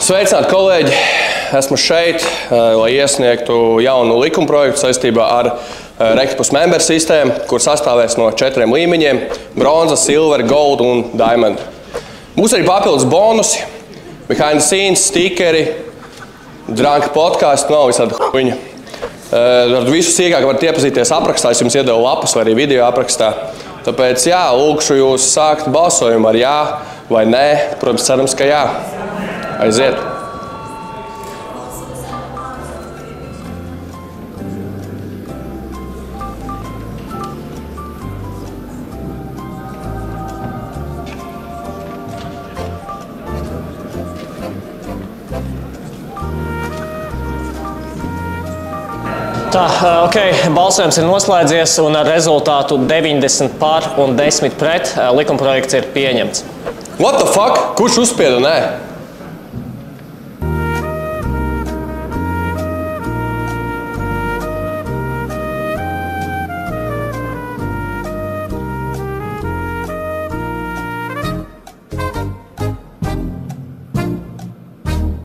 Sveicināti, kolēģi! Esmu šeit, lai iesniegtu jaunu likumprojektu saistībā ar Rectipus member sistēmu, kur sastāvēs no 4 līmeņiem – bronza, silver, gold un diamond. Būs arī papildus bonusi, behind the scenes, stikeri, drunk podcasts, nav visādi huņi. Ar visu sīkāk varat iepazīties aprakstā, es jums iedevu lapas vai arī video aprakstā. Tāpēc jā, lūkšu jūs sākt balsojumu ar jā vai nē. Protams, cerams, ka jā. Aiziet! Tā, ok, balsojums ir noslēdzies un ar rezultātu 90 par un 10 pret likumprojekts ir pieņemts. What the fuck? Kurš uzspieda? Nē.